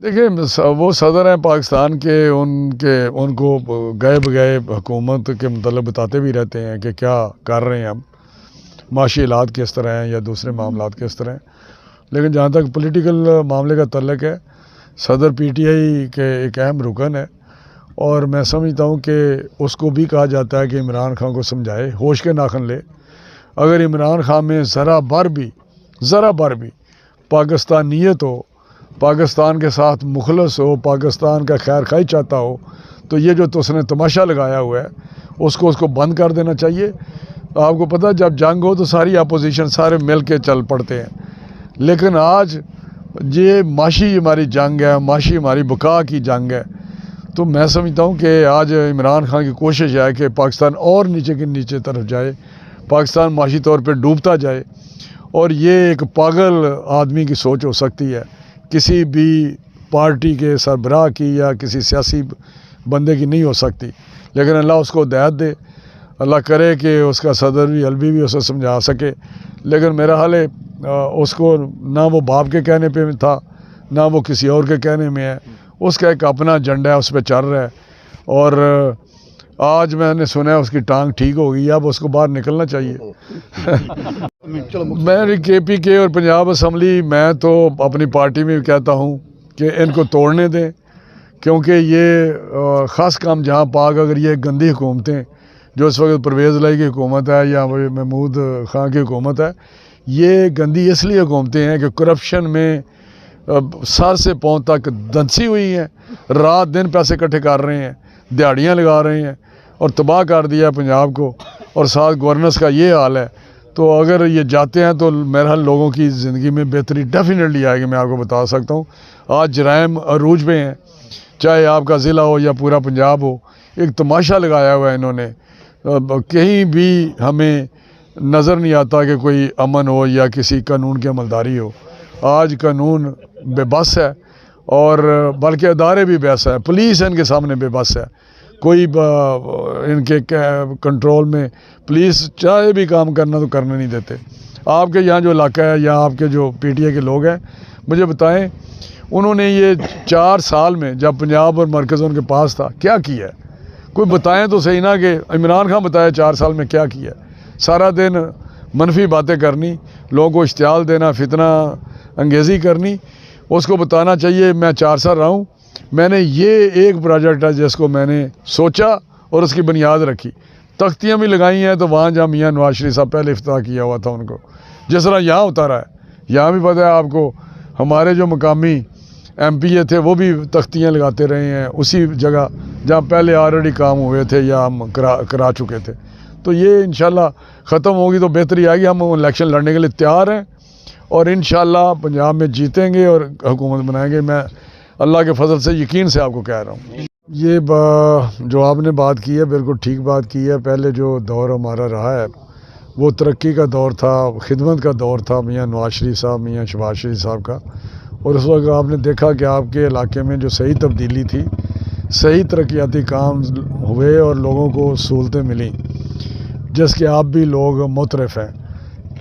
دیکھیں وہ صدر ہیں پاکستان کے، ان کو گئے بگئے حکومت کے متعلق بتاتے بھی رہتے ہیں کہ کیا کر رہے ہیں ہم، معاشی حالات کس طرح ہیں یا دوسرے معاملات کس طرح ہیں. لیکن جہاں تک پولیٹیکل معاملے کا تعلق ہے، صدر پی ٹی آئی کے ایک اہم رکن ہے، اور میں سمجھتا ہوں کہ اس کو بھی کہا جاتا ہے کہ عمران خان کو سمجھائے، ہوش کے ناخن لے. اگر عمران خان میں ذرا بر بھی پاکستانیت ہو، پاکستان کے ساتھ مخلص ہو، پاکستان کا خیر خواہی چاہتا ہو، تو یہ جو اس نے تماشا لگایا ہوا ہے اس کو بند کر دینا چاہیے. آپ کو پتہ جب جنگ ہو تو ساری اپوزیشن سارے مل کے چل پڑتے ہیں، لیکن آج یہ معاشی ہماری جنگ ہے، معاشی ہماری بقا کی جنگ ہے. تو میں سمجھتا ہوں کہ آج عمران خان کی کوشش ہے کہ پاکستان اور نیچے کے نیچے طرف جائے، پاکستان معاشی طور پہ ڈوبتا جائے، اور یہ ایک پاگل آدمی کی سوچ ہو سکتی ہے، کسی بھی پارٹی کے سربراہ کی یا کسی سیاسی بندے کی نہیں ہو سکتی. لیکن اللہ اس کو ہدایت دے، اللہ کرے کہ اس کا صدر بھی علوی بھی اسے سمجھا سکے. لیکن میرا حال ہے اس کو نہ وہ باپ کے کہنے پہ تھا، نہ وہ کسی اور کے کہنے میں ہے. اس کا ایک اپنا ایجنڈا ہے، اس پہ چل رہا ہے. اور آج میں نے سنا ہے اس کی ٹانگ ٹھیک ہو گئی، اب اس کو باہر نکلنا چاہیے. میں کے پی کے اور پنجاب اسمبلی، میں تو اپنی پارٹی میں کہتا ہوں کہ ان کو توڑنے دیں، کیونکہ یہ خاص کام جہاں پاک اگر یہ گندی حکومتیں جو اس وقت پرویز الہی کی حکومت ہے یا محمود خان کی حکومت ہے، یہ گندی اس لیے حکومتیں ہیں کہ کرپشن میں سر سے پاؤں تک دنسی ہوئی ہیں، رات دن پیسے اکٹھے کر رہے ہیں، دیہڑیاں لگا رہے ہیں، اور تباہ کر دیا پنجاب کو، اور ساتھ گورننس کا یہ حال ہے. تو اگر یہ جاتے ہیں تو میرا لوگوں کی زندگی میں بہتری ڈیفینیٹلی آئے گی. میں آپ کو بتا سکتا ہوں آج جرائم عروج پہ ہیں، چاہے آپ کا ضلع ہو یا پورا پنجاب ہو. ایک تماشا لگایا ہوا ہے انہوں نے، کہیں بھی ہمیں نظر نہیں آتا کہ کوئی امن ہو یا کسی قانون کی عملداری ہو. آج قانون بے بس ہے، اور بلکہ ادارے بھی بے بس ہے، پولیس ان کے سامنے بے بس ہے. کوئی ان کے کنٹرول میں پولیس چاہے بھی کام کرنا تو کرنے نہیں دیتے. آپ کے یہاں جو علاقہ ہے یا آپ کے جو پی ٹی آئی کے لوگ ہیں، مجھے بتائیں انہوں نے یہ 4 سال میں جب پنجاب اور مرکز ان کے پاس تھا کیا کیا ہے؟ کوئی بتائیں تو صحیح نا، کہ عمران خان بتایا 4 سال میں کیا کیا ہے. سارا دن منفی باتیں کرنی، لوگوں کو اشتعال دینا، فتنہ انگیزی کرنی. اس کو بتانا چاہیے میں 4 سال رہا ہوں، میں نے یہ ایک پروجیکٹ ہے جس کو میں نے سوچا اور اس کی بنیاد رکھی. تختیاں بھی لگائی ہیں تو وہاں جہاں میاں نواز شریف صاحب پہلے افتتاح کیا ہوا تھا ان کو، جس طرح یہاں اتارا ہے. یہاں بھی پتہ ہے آپ کو، ہمارے جو مقامی ایم پی اے تھے وہ بھی تختیاں لگاتے رہے ہیں اسی جگہ جہاں پہلے آلریڈی کام ہوئے تھے یا ہم کرا چکے تھے. تو یہ انشاءاللہ ختم ہوگی تو بہتری آئے گی. ہم الیکشن لڑنے کے لیے تیار ہیں، اور انشاءاللہ پنجاب میں جیتیں گے اور حکومت بنائیں گے. میں اللہ کے فضل سے یقین سے آپ کو کہہ رہا ہوں. یہ جو آپ نے بات کی ہے بالکل ٹھیک بات کی ہے. پہلے جو دور ہمارا رہا ہے وہ ترقی کا دور تھا، خدمت کا دور تھا میاں نواز شریف صاحب، میاں شہباز شریف صاحب کا. اور اس وقت آپ نے دیکھا کہ آپ کے علاقے میں جو صحیح تبدیلی تھی، صحیح ترقیاتی کام ہوئے اور لوگوں کو سہولتیں ملیں، جس کے آپ بھی لوگ مترف ہیں.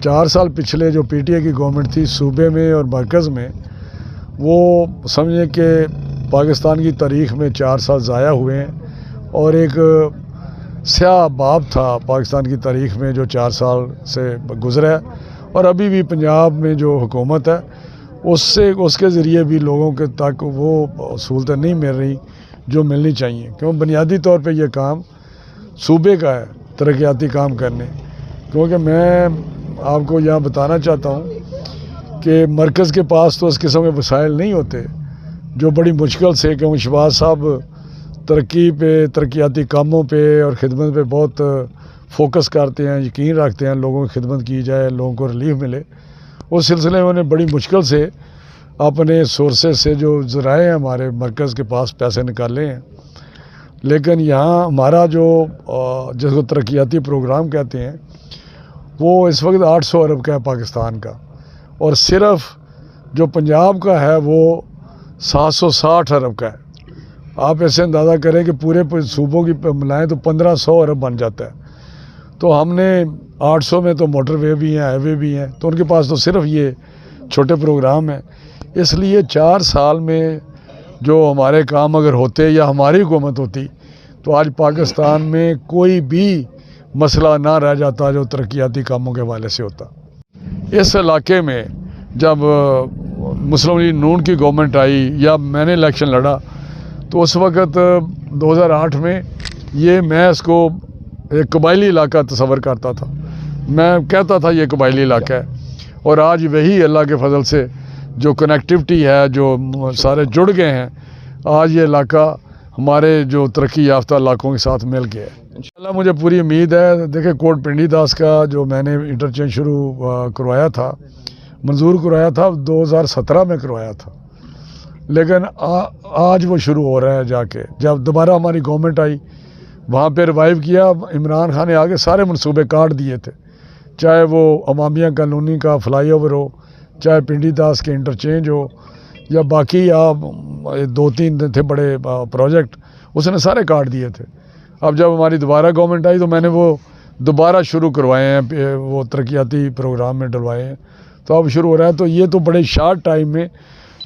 4 سال پچھلے جو پی ٹی آئی کی گورنمنٹ تھی صوبے میں اور مرکز میں، وہ سمجھیں کہ پاکستان کی تاریخ میں 4 سال ضائع ہوئے ہیں، اور ایک سیاہ باب تھا پاکستان کی تاریخ میں جو 4 سال سے گزرا ہے. اور ابھی بھی پنجاب میں جو حکومت ہے اس کے ذریعے بھی لوگوں کے تک وہ سہولتیں نہیں مل رہی جو ملنی چاہیے. کیوں بنیادی طور پہ یہ کام صوبے کا ہے ترقیاتی کام کرنے. کیونکہ میں آپ کو یہاں بتانا چاہتا ہوں کہ مرکز کے پاس تو اس قسم کے وسائل نہیں ہوتے جو بڑی مشکل سے، کیوں شہباز صاحب ترقی پہ، ترقیاتی کاموں پہ اور خدمت پہ بہت فوکس کرتے ہیں، یقین رکھتے ہیں لوگوں کی خدمت کی جائے، لوگوں کو ریلیف ملے. اس سلسلے میں انہوں نے بڑی مشکل سے اپنے سورسز سے جو ذرائع ہیں ہمارے مرکز کے پاس پیسے نکالے ہیں. لیکن یہاں ہمارا جو جس کو ترقیاتی پروگرام کہتے ہیں وہ اس وقت 800 ارب کا ہے پاکستان کا، اور صرف جو پنجاب کا ہے وہ 760 ارب کا ہے. آپ ایسے اندازہ کریں کہ پورے صوبوں کی ملائیں تو 1500 ارب بن جاتا ہے. تو ہم نے 800 میں تو موٹر وے بھی ہیں، ہائی وے بھی ہیں، تو ان کے پاس تو صرف یہ چھوٹے پروگرام ہیں. اس لیے 4 سال میں جو ہمارے کام اگر ہوتے یا ہماری حکومت ہوتی تو آج پاکستان میں کوئی بھی مسئلہ نہ رہ جاتا جو ترقیاتی کاموں کے حوالے سے ہوتا۔ اس علاقے میں جب مسلم لیگ نون کی گورنمنٹ آئی یا میں نے الیکشن لڑا تو اس وقت 2008 میں میں اس کو ایک قبائلی علاقہ تصور کرتا تھا، میں کہتا تھا یہ قبائلی علاقہ ہے، اور آج وہی اللہ کے فضل سے جو کنیکٹیوٹی ہے، جو سارے جڑ گئے ہیں، آج یہ علاقہ ہمارے جو ترقی یافتہ علاقوں کے ساتھ مل گیا ہے۔ انشاءاللہ مجھے پوری امید ہے۔ دیکھیں کوٹ پنڈی داس کا جو میں نے انٹرچینج شروع کروایا تھا، منظور کروایا تھا 2017 میں کروایا تھا، لیکن آج وہ شروع ہو رہا ہے جا کے، جب دوبارہ ہماری گورنمنٹ آئی وہاں پہ ریوائیو کیا۔ عمران خان نے آگے سارے منصوبے کاٹ دیے تھے، چاہے وہ امامیہ کالونی کا فلائی اوور ہو، چاہے پنڈی داس کے انٹرچینج ہو، یا باقی 2-3 تھے بڑے پروجیکٹ، اس نے سارے کاٹ دیے تھے۔ اب جب ہماری دوبارہ گورنمنٹ آئی تو میں نے وہ دوبارہ شروع کروائے ہیں، وہ ترقیاتی پروگرام میں ڈلوائے ہیں، تو اب شروع ہو رہا ہے۔ تو یہ تو بڑے شارٹ ٹائم میں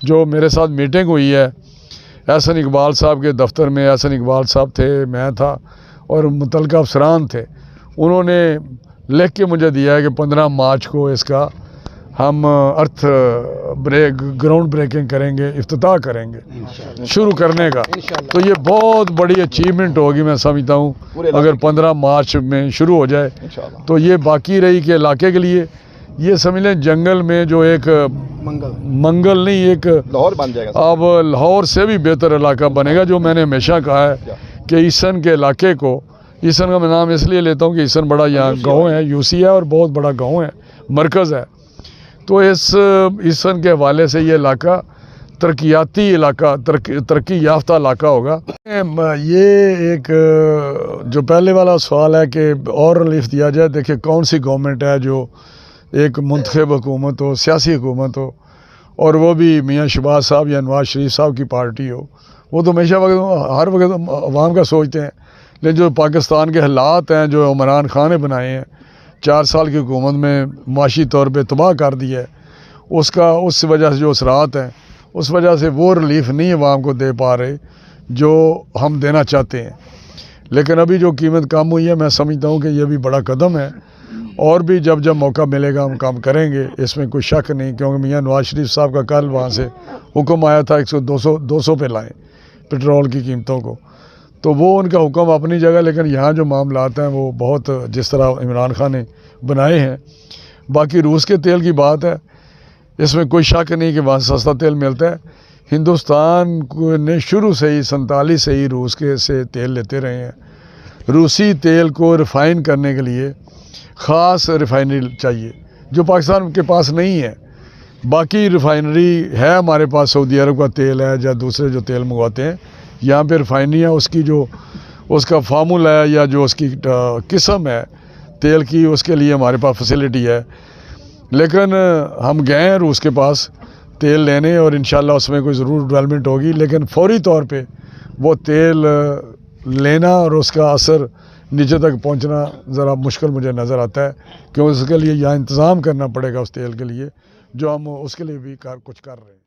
جو میرے ساتھ میٹنگ ہوئی ہے، احسن اقبال صاحب کے دفتر میں، احسن اقبال صاحب تھے، میں تھا اور متعلقہ افسران تھے، انہوں نے لکھ کے مجھے دیا ہے کہ 15 مارچ کو اس کا ہم گراؤنڈ بریکنگ کریں گے، افتتاح کریں گے شروع کرنے کا۔ تو یہ بہت بڑی اچیومنٹ ہوگی، میں سمجھتا ہوں اگر 15 مارچ میں شروع ہو جائے تو یہ باقی رہی کہ علاقے کے لیے یہ سمجھ لیں جنگل میں جو ایک منگل نہیں، ایک لاہور بن جائے گا، اب لاہور سے بھی بہتر علاقہ بنے گا۔ جو میں نے ہمیشہ کہا ہے کہ ایسن کے علاقے کو، ایسن کا میں نام اس لیے لیتا ہوں کہ ایسن بڑا یہاں گاؤں ہے، یوسی ہے اور بہت بڑا گاؤں ہے، مرکز ہے، تو اس ایسن کے حوالے سے یہ علاقہ ترقیاتی علاقہ، ترقی یافتہ علاقہ ہوگا۔ یہ ایک جو پہلے والا سوال ہے کہ اور ریلیف دیا جائے، دیکھیں کون سی گورنمنٹ ہے جو ایک منتخب حکومت ہو، سیاسی حکومت ہو، اور وہ بھی میاں شہباز صاحب یا نواز شریف صاحب کی پارٹی ہو، وہ تو ہمیشہ ہر وقت عوام کا سوچتے ہیں، لیکن جو پاکستان کے حالات ہیں جو عمران خان نے بنائے ہیں، 4 سال کی حکومت میں معاشی طور پہ تباہ کر دیا ہے، اس وجہ سے جو اثرات ہیں، اس وجہ سے وہ ریلیف نہیں عوام کو دے پا رہے جو ہم دینا چاہتے ہیں۔ لیکن ابھی جو قیمت کم ہوئی ہے، میں سمجھتا ہوں کہ یہ بھی بڑا قدم ہے، اور بھی جب موقع ملے گا ہم کام کریں گے، اس میں کوئی شک نہیں، کیونکہ میاں نواز شریف صاحب کا کل وہاں سے حکم آیا تھا 200 پہ لائیں پٹرول کی قیمتوں کو، تو وہ ان کا حکم اپنی جگہ، لیکن یہاں جو معاملات ہیں وہ بہت جس طرح عمران خان نے بنائے ہیں۔ باقی روس کے تیل کی بات ہے، اس میں کوئی شک نہیں کہ وہاں سستا تیل ملتا ہے۔ ہندوستان نے شروع سے ہی 47 سے ہی روس کے سے تیل لیتے رہے ہیں۔ روسی تیل کو ریفائن کرنے کے لیے خاص ریفائنری چاہیے جو پاکستان کے پاس نہیں ہے۔ باقی ریفائنری ہے ہمارے پاس، سعودی عرب کا تیل ہے یا دوسرے جو تیل منگواتے ہیں، یہاں پہ ریفائنری ہے، اس کا فارمولا ہے یا جو اس کی قسم ہے تیل کی، اس کے لیے ہمارے پاس فیسلٹی ہے۔ لیکن ہم گئے ہیں روس کے پاس تیل لینے، اور انشاءاللہ اس میں کوئی ضرور ڈیولپمنٹ ہوگی، لیکن فوری طور پہ وہ تیل لینا اور اس کا اثر نیچے تک پہنچنا ذرا مشکل مجھے نظر آتا ہے، کیونکہ اس کے لیے یہاں انتظام کرنا پڑے گا اس تیل کے لیے، جو ہم اس کے لیے بھی کچھ کر رہے ہیں۔